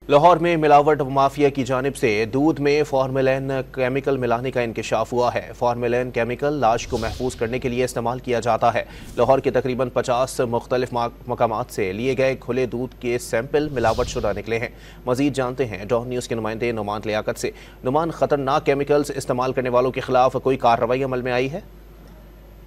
लाहौर में मिलावट माफिया की जानिब से दूध में फॉर्मेलिन केमिकल मिलाने का इंकशाफ हुआ है। फॉर्मेलिन केमिकल लाश को महफूज करने के लिए इस्तेमाल किया जाता है। लाहौर के तकरीबन 50 मुख्तलिफ मकामात से लिए गए खुले दूध के सैंपल मिलावट शुदा निकले हैं। मजीद जानते हैं डॉन न्यूज़ के नुमाइंदे नुमान लियाकत से। नुमान, खतरनाक केमिकल्स इस्तेमाल करने वालों के खिलाफ कोई कार्रवाई अमल में आई है?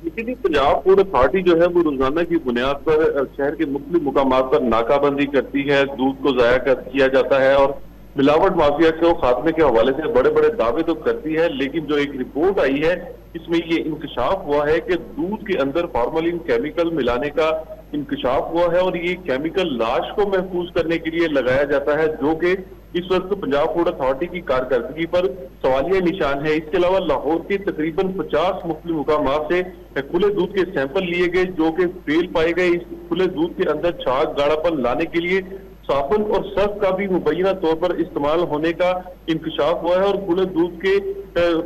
इसीलिए पंजाब फूड अथॉरिटी जो है वो रोजाना की बुनियाद पर शहर के मुख्तलिफ मुकामात पर नाकाबंदी करती है। दूध को जाया किया जाता है और मिलावट माफिया को खात्मे के हवाले से बड़े बड़े दावे तो करती है, लेकिन जो एक रिपोर्ट आई है इसमें ये इंकशाफ हुआ है कि दूध के अंदर फॉर्मेलिन केमिकल मिलाने का इंकशाफ हुआ है और ये केमिकल लाश को महफूज करने के लिए लगाया जाता है, जो कि इस वक्त पंजाब फूड अथॉरिटी की कारकर्दगी पर सवालिया निशान है। इसके अलावा लाहौर के तकरीबन 50 मुख्तलिफ मुकामात से खुले दूध के सैंपल लिए गए, जो कि फेल पाए गए। इस खुले दूध के अंदर छाग गाढ़ापन लाने के लिए साबुन और सर्फ का भी मुबैना तौर पर इस्तेमाल होने का इंकशाफ हुआ है और खुले दूध के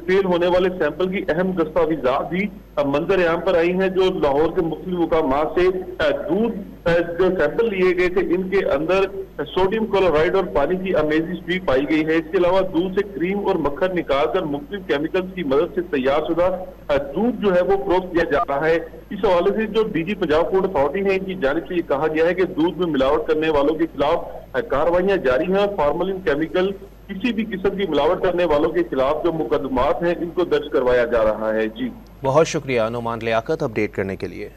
फेल होने वाले सैंपल की अहम दस्तावेजात भी मंजर आम पर आई हैं। जो लाहौर के मुख्तलिफ मुकामात से दूध जो सैंपल लिए गए थे, इनके अंदर सोडियम क्लोराइड और पानी की अमेजिश भी पाई गई है। इसके अलावा दूध से क्रीम और मक्खन निकालकर मुख्तलिफ केमिकल्स की मदद से तैयार शुदा दूध जो है वो फरोख्त किया जा रहा है। इस हवाले से जो डीजी पंजाब फूड अथॉरिटी है, इनकी जानिब से ये कहा गया है कि दूध में मिलावट करने वालों के खिलाफ कार्रवाइयां जारी हैं और फॉर्मेलिन केमिकल किसी भी किस्म की मिलावट करने वालों के खिलाफ जो मुकदमात हैं इनको दर्ज करवाया जा रहा है। जी बहुत शुक्रिया नुमान लियाकत अपडेट करने के लिए।